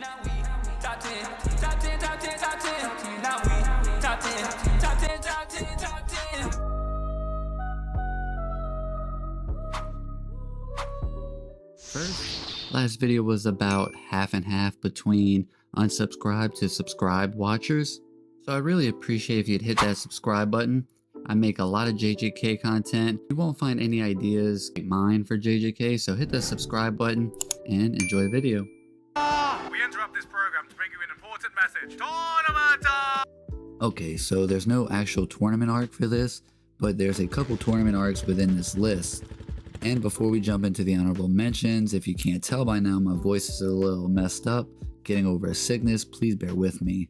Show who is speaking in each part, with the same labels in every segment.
Speaker 1: Now we top 10, top 10, top 10, top 10. Now we top 10, top 10, top 10, top 10.
Speaker 2: First, last video was about half and half between unsubscribed to subscribed watchers. So I really appreciate if you'd hit that subscribe button. I make a lot of JJK content. You won't find any ideas like mine for JJK, so hit the subscribe button and enjoy the video.
Speaker 3: We interrupt this program to bring you an important message. Tournament!
Speaker 2: Okay, so there's no actual tournament arc for this, but there's a couple tournament arcs within this list. And before we jump into the honorable mentions, if you can't tell by now, my voice is a little messed up, getting over a sickness, please bear with me.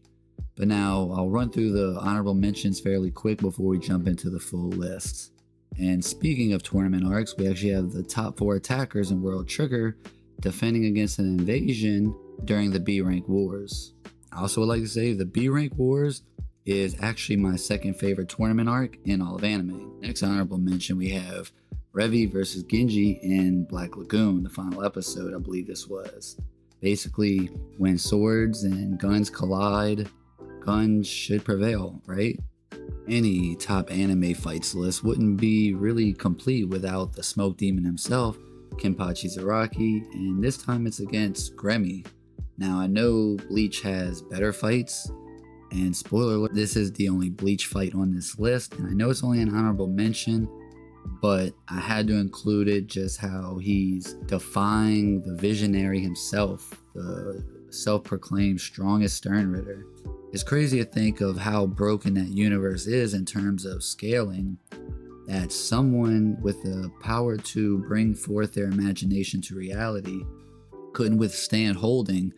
Speaker 2: But now I'll run through the honorable mentions fairly quick before we jump into the full list. And speaking of tournament arcs, we actually have the top 4 attackers in World Trigger defending against an invasion during the B rank wars. I also would like to say the B rank wars is actually my second favorite tournament arc in all of anime. Next honorable mention, we have Revi versus Genji in Black Lagoon, the final episode, I believe this was. Basically, when swords and guns collide, guns should prevail, right? Any top anime fights list wouldn't be really complete without the smoke demon himself, Kenpachi Zaraki, and this time it's against Gremmy. Now I know Bleach has better fights, and spoiler alert, this is the only Bleach fight on this list, and I know it's only an honorable mention, but I had to include it just how he's defying the visionary himself, the self-proclaimed strongest Stern Ritter. It's crazy to think of how broken that universe is in terms of scaling, that someone with the power to bring forth their imagination to reality couldn't withstand holding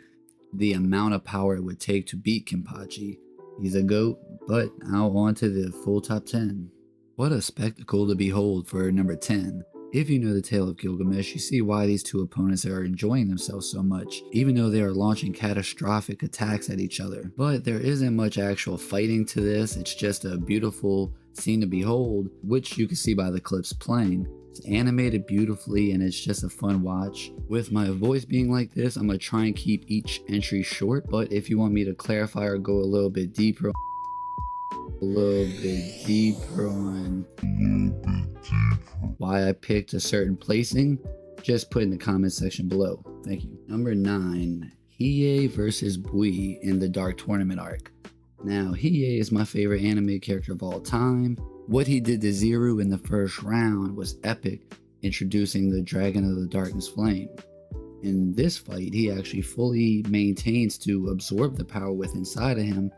Speaker 2: the amount of power it would take to beat Kenpachi. He's a GOAT, but now on to the full top 10. What a spectacle to behold for number 10. If you know the tale of Gilgamesh, you see why these two opponents are enjoying themselves so much, even though they are launching catastrophic attacks at each other. But there isn't much actual fighting to this, it's just a beautiful scene to behold, which you can see by the clips playing. It's animated beautifully and it's just a fun watch. With my voice being like this, I'm going to try and keep each entry short, but if you want me to clarify or go a little bit deeper on why I picked a certain placing, just put in the comment section below. Thank you. Number 9, Hiei versus Bui in the Dark Tournament arc. Now, Hiei is my favorite anime character of all time. What he did to Zero in the first round was epic, introducing the Dragon of the Darkness Flame. In this fight, he actually fully maintains to absorb the power within inside of him,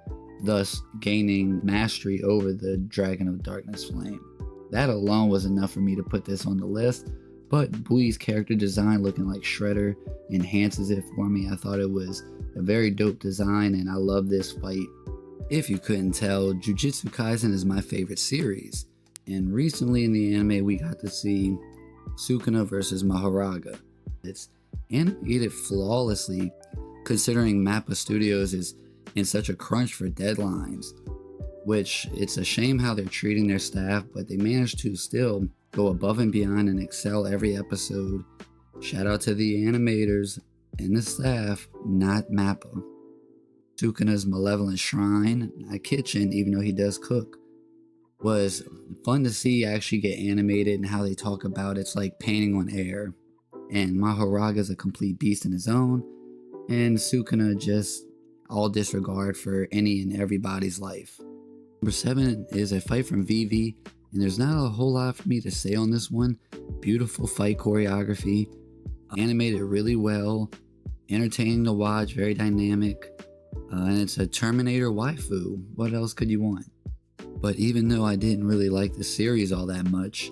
Speaker 2: thus gaining mastery over the Dragon of Darkness Flame. That alone was enough for me to put this on the list, but Bui's character design looking like Shredder enhances it for me. I thought it was a very dope design and I love this fight. If you couldn't tell, Jujutsu Kaisen is my favorite series, and recently in the anime we got to see Sukuna versus Mahoraga. It's animated flawlessly considering Mappa Studios is in such a crunch for deadlines, which it's a shame how they're treating their staff, but they managed to still go above and beyond and excel every episode. Shout out to the animators and the staff, not Mappa. Sukuna's malevolent shrine, not kitchen, even though he does cook, was fun to see actually get animated and how they talk about it's like painting on air. And Mahoraga's a complete beast in his own, and Sukuna just all disregard for any and everybody's life. Number 7 is a fight from Vivi, and there's not a whole lot for me to say on this one. Beautiful fight choreography, animated really well, entertaining to watch, very dynamic, and it's a Terminator waifu. What else could you want? But even though I didn't really like the series all that much,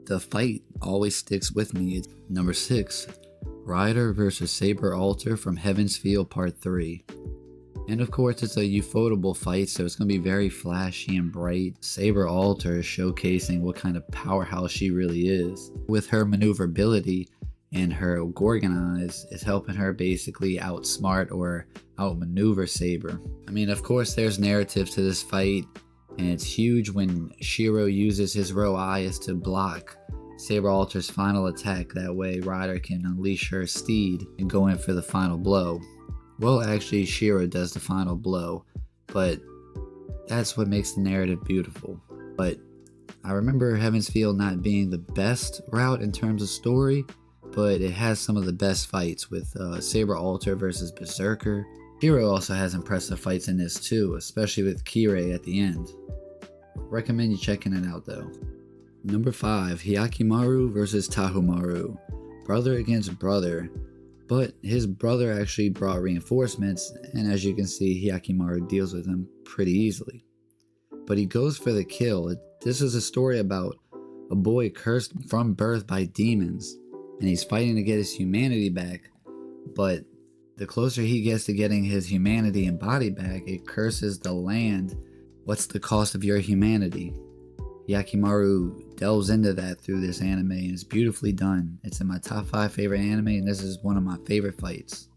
Speaker 2: the fight always sticks with me. It's number 6, Rider versus Saber Alter from Heaven's Feel Part 3. And of course it's a ufotable fight, so it's going to be very flashy and bright. Saber Alter is showcasing what kind of powerhouse she really is. With her maneuverability and her Gorgon eyes is helping her basically outsmart or outmaneuver Saber. I mean, of course there's narrative to this fight, and it's huge when Shiro uses his Row Eyes to block Saber Alter's final attack. That way Rider can unleash her steed and go in for the final blow. Well, actually, Shiro does the final blow, but that's what makes the narrative beautiful. But I remember Heaven's Feel not being the best route in terms of story, but it has some of the best fights with Saber Alter versus Berserker. Shiro also has impressive fights in this too, especially with Kirei at the end. Recommend you checking it out though. Number 5, Hyakimaru versus Tahumaru. Brother against brother, but his brother actually brought reinforcements, and as you can see, Hyakimaru deals with him pretty easily. But he goes for the kill. This is a story about a boy cursed from birth by demons, and he's fighting to get his humanity back, but the closer he gets to getting his humanity and body back, it curses the land. What's the cost of your humanity? Hyakimaru delves into that through this anime, and it's beautifully done. It's in my top 5 favorite anime, and this is one of my favorite fights.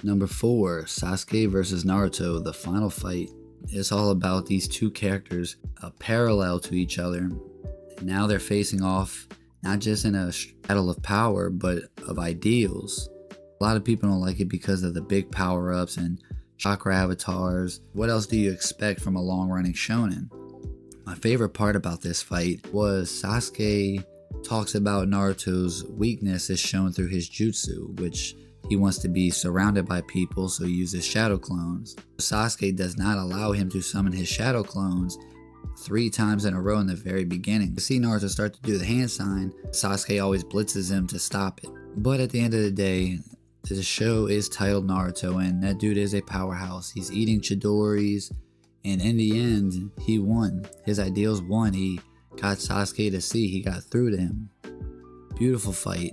Speaker 2: Number 4, Sasuke versus Naruto, the final fight. It's all about these two characters parallel to each other. Now they're facing off not just in a battle of power, but of ideals. A lot of people don't like it because of the big power-ups and chakra avatars. What else do you expect from a long-running shonen? My favorite part about this fight was Sasuke talks about Naruto's weakness is shown through his jutsu, which he wants to be surrounded by people, so he uses shadow clones. Sasuke does not allow him to summon his shadow clones 3 times in a row in the very beginning. To see Naruto start to do the hand sign, Sasuke always blitzes him to stop it. But at the end of the day, the show is titled Naruto, and that dude is a powerhouse. He's eating Chidoris, and in the end, he won. His ideals won. He got Sasuke to see. He got through to him. Beautiful fight.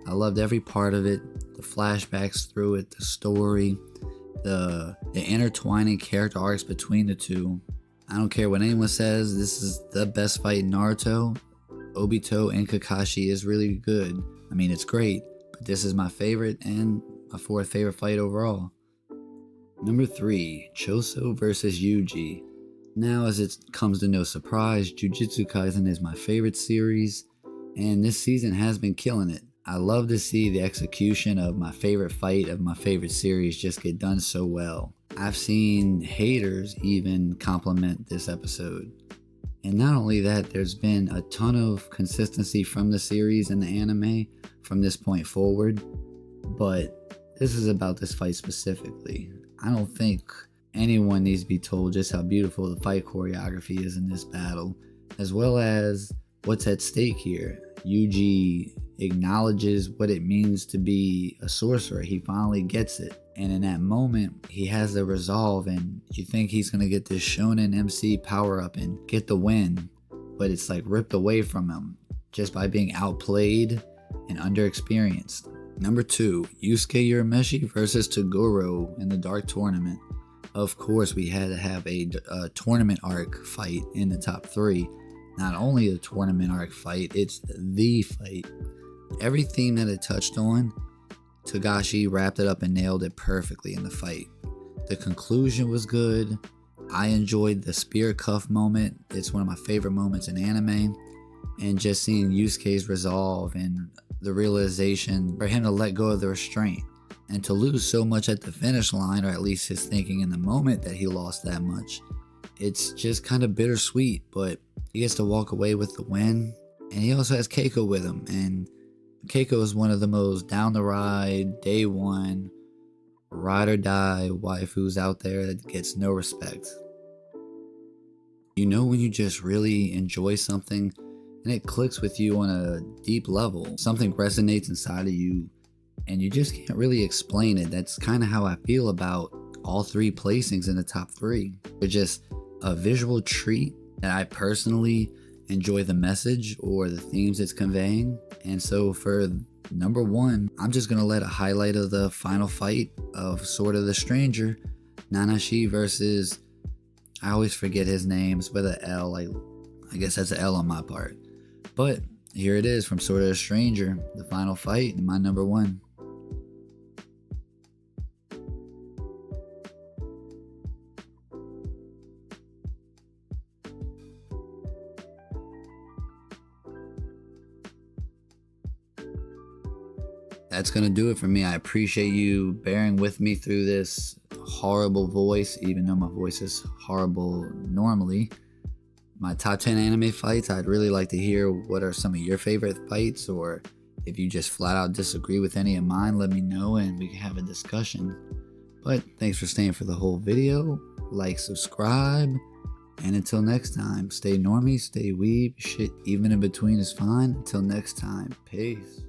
Speaker 2: I loved every part of it. The flashbacks through it, the story, the intertwining character arcs between the two. I don't care what anyone says, this is the best fight in Naruto. Obito and Kakashi is really good. I mean, it's great, but this is my favorite and my 4th favorite fight overall. Number 3, Choso versus Yuji. Now, as it comes to no surprise, Jujutsu Kaisen is my favorite series, and this season has been killing it. I love to see the execution of my favorite fight of my favorite series just get done so well. I've seen haters even compliment this episode. And not only that, there's been a ton of consistency from the series and the anime from this point forward, but this is about this fight specifically. I don't think anyone needs to be told just how beautiful the fight choreography is in this battle, as well as what's at stake here. Yuji acknowledges what it means to be a sorcerer. He finally gets it. And in that moment, he has the resolve, and you think he's going to get this Shonen MC power up and get the win. But it's like ripped away from him just by being outplayed and underexperienced. Number 2, Yusuke Urameshi versus Toguro in the Dark Tournament. Of course, we had to have a tournament arc fight in the top 3. Not only a tournament arc fight, it's the fight. Every theme that it touched on, Togashi wrapped it up and nailed it perfectly in the fight. The conclusion was good. I enjoyed the spear cuff moment. It's one of my favorite moments in anime. And just seeing Yusuke's resolve and the realization for him to let go of the restraint and to lose so much at the finish line, or at least his thinking in the moment that he lost that much. It's just kind of bittersweet, but he gets to walk away with the win. And he also has Keiko with him, and Keiko is one of the most down the ride, day one, ride or die waifus out there that gets no respect. You know when you just really enjoy something and it clicks with you on a deep level, something resonates inside of you and you just can't really explain it. That's kind of how I feel about all 3 placings in the top 3. They're just a visual treat that I personally enjoy the message or the themes it's conveying. And so for number 1, I'm just going to let a highlight of the final fight of Sword of the Stranger, Nanashi versus, I always forget his names with an L, I guess that's an L on my part. But here it is from Sword of the Stranger, the final fight, and my number 1. that's gonna do it for me. I appreciate you bearing with me through this horrible voice, even though my voice is horrible normally. My top 10 anime fights, I'd really like to hear what are some of your favorite fights, or if you just flat out disagree with any of mine, let me know and we can have a discussion. But thanks for staying for the whole video. Like, subscribe, and until next time, stay normie, stay weeb, shit even in between is fine. Until next time, peace.